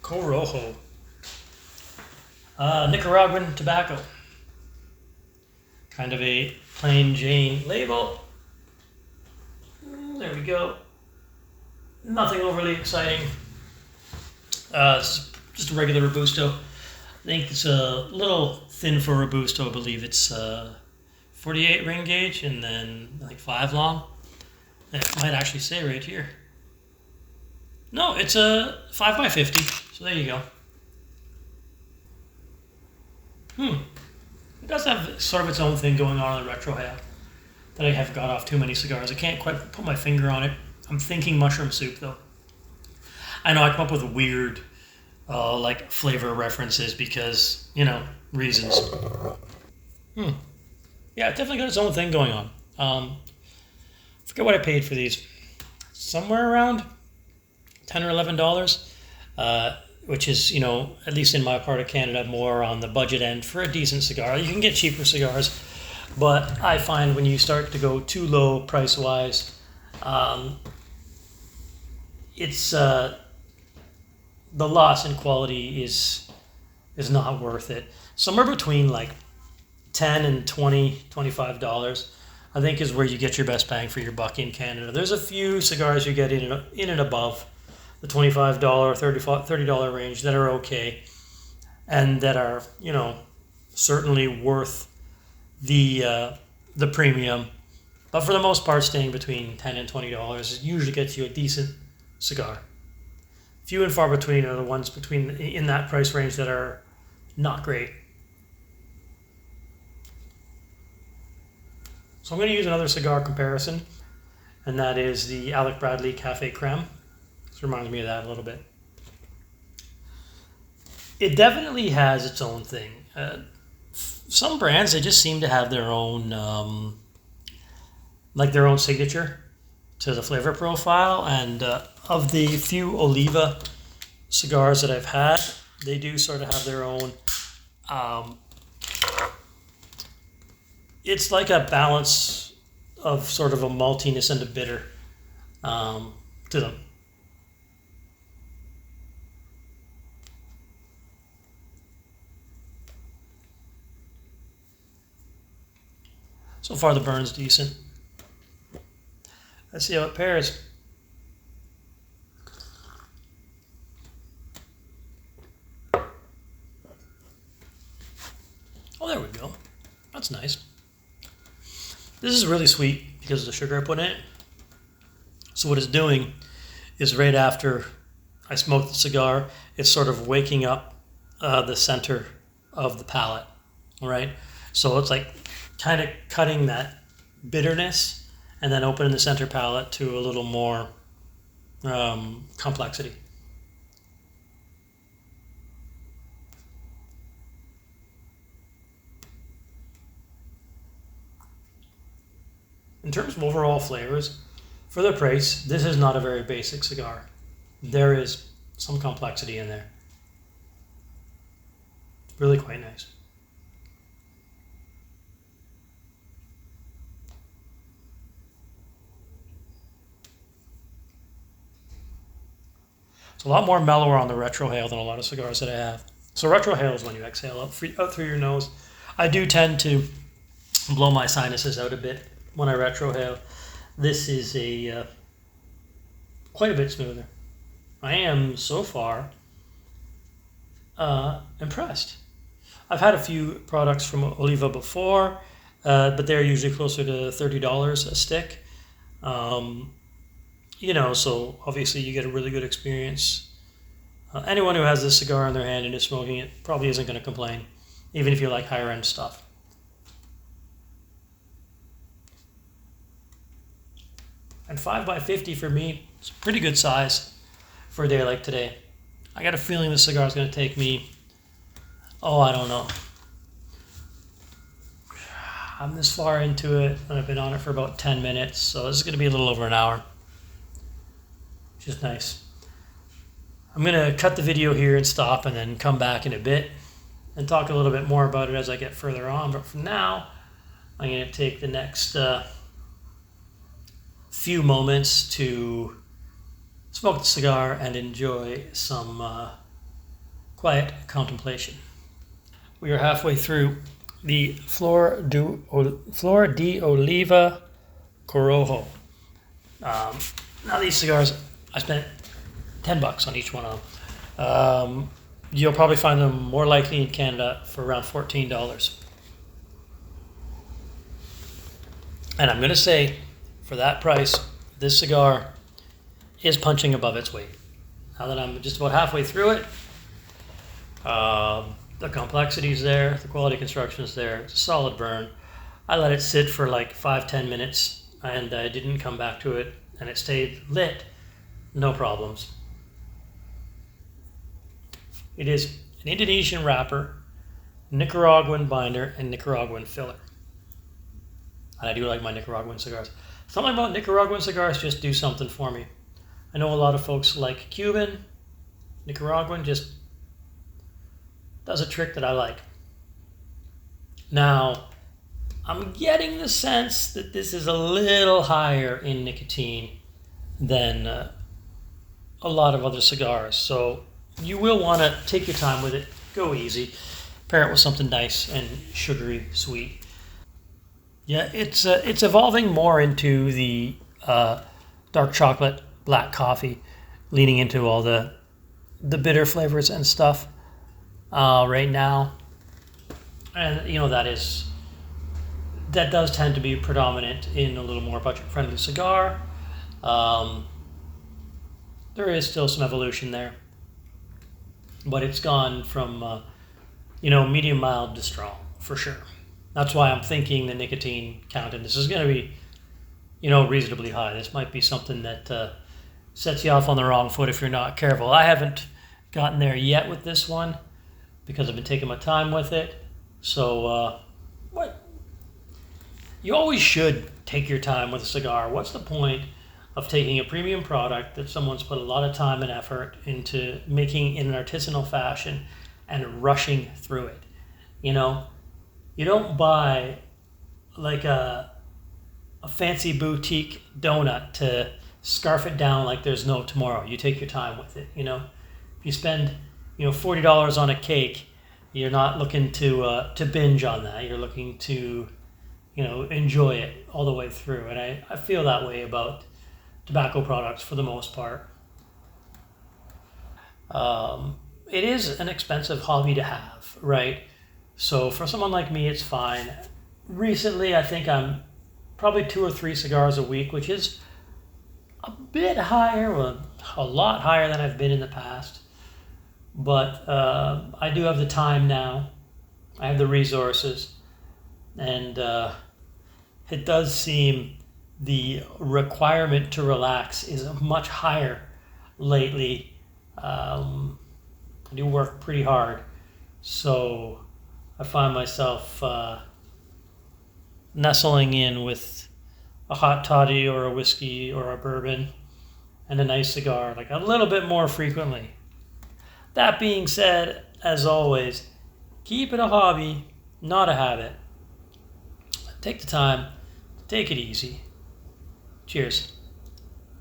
Corojo. Nicaraguan tobacco. Kind of a plain Jane label. There we go. Nothing overly exciting. It's just a regular Robusto. I think it's a little thin for Robusto. I believe it's 48 ring gauge and then like 5 long. It might actually say right here. No, it's a 5 by 50. So there you go. It does have sort of its own thing going on in the retrohale that I have got off too many cigars. I can't quite put my finger on it. I'm thinking mushroom soup though. I know I come up with weird like flavor references because, reasons. Yeah, it definitely got its own thing going on. Forget what I paid for these. Somewhere around $10 or $11, which is, at least in my part of Canada, more on the budget end for a decent cigar. You can get cheaper cigars, but I find when you start to go too low price-wise, it's the loss in quality is not worth it. Somewhere between like $10 and $25, I think, is where you get your best bang for your buck in Canada. There's a few cigars you get in and above the $25, $30 range that are okay and that are, certainly worth the premium. But for the most part, staying between $10 and $20 usually gets you a decent cigar. Few and far between are the ones in that price range that are not great. So I'm going to use another cigar comparison, and that is the Alec Bradley Cafe Creme. This reminds me of that a little bit. It definitely has its own thing. Some brands, they just seem to have their own, their own signature to the flavor profile. And of the few Oliva cigars that I've had, they do sort of have their own. It's like a balance of sort of a maltiness and a bitter to them. So far the burn's decent. Let's see how it pairs. Oh, there we go. That's nice. This is really sweet because of the sugar I put in it. So what it's doing is right after I smoke the cigar, it's sort of waking up the center of the palate, right? So it's like kind of cutting that bitterness and then opening the center palate to a little more complexity. In terms of overall flavors, for the price, this is not a very basic cigar. There is some complexity in there. It's really quite nice. It's a lot more mellower on the retrohale than a lot of cigars that I have. So retrohale is when you exhale out through your nose. I do tend to blow my sinuses out a bit when I retrohale. This is quite a bit smoother. I am so far impressed. I've had a few products from Oliva before, but they're usually closer to $30 a stick. So obviously you get a really good experience. Anyone who has this cigar in their hand and is smoking it probably isn't going to complain, even if you like higher end stuff. And 5 by 50 for me, it's a pretty good size for a day like today. I got a feeling this cigar is going to take me, I don't know. I'm this far into it, and I've been on it for about 10 minutes, so this is going to be a little over an hour, which is nice. I'm going to cut the video here and stop and then come back in a bit and talk a little bit more about it as I get further on. But for now, I'm going to take the next few moments to smoke the cigar and enjoy some quiet contemplation. We are halfway through the Flor de Oliva Corojo. Now these cigars, I spent $10 on each one of them. You'll probably find them more likely in Canada for around $14. And I'm going to say, for that price, this cigar is punching above its weight. Now that I'm just about halfway through it, the complexity's there, the quality construction is there, it's a solid burn. I let it sit for like 5-10 minutes and I didn't come back to it, and it stayed lit, no problems. It is an Indonesian wrapper, Nicaraguan binder, and Nicaraguan filler. And I do like my Nicaraguan cigars. Something about Nicaraguan cigars just do something for me. I know a lot of folks like Cuban. Nicaraguan just does a trick that I like. Now, I'm getting the sense that this is a little higher in nicotine than a lot of other cigars. So you will want to take your time with it. Go easy. Pair it with something nice and sugary sweet. Yeah, it's evolving more into the dark chocolate, black coffee, leaning into all the bitter flavors and stuff right now. And that does tend to be predominant in a little more budget-friendly cigar. There is still some evolution there, but it's gone from medium mild to strong for sure. That's why I'm thinking the nicotine count in this is going to be reasonably high. This might be something that sets you off on the wrong foot if you're not careful. I haven't gotten there yet with this one because I've been taking my time with it. So you always should take your time with a cigar. What's the point of taking a premium product that someone's put a lot of time and effort into making in an artisanal fashion and rushing through it? You don't buy like a fancy boutique donut to scarf it down like there's no tomorrow. You take your time with it. If you spend $40 on a cake, you're not looking to binge on that. You're looking to enjoy it all the way through. And I feel that way about tobacco products for the most part. It is an expensive hobby to have, right? So for someone like me, it's fine. Recently, I think I'm probably 2 or 3 cigars a week, which is a bit higher, a lot higher than I've been in the past. But I do have the time now. I have the resources. And it does seem the requirement to relax is much higher lately. I do work pretty hard. So I find myself nestling in with a hot toddy or a whiskey or a bourbon and a nice cigar like a little bit more frequently. That being said, as always, keep it a hobby, not a habit. Take the time, take it easy. Cheers.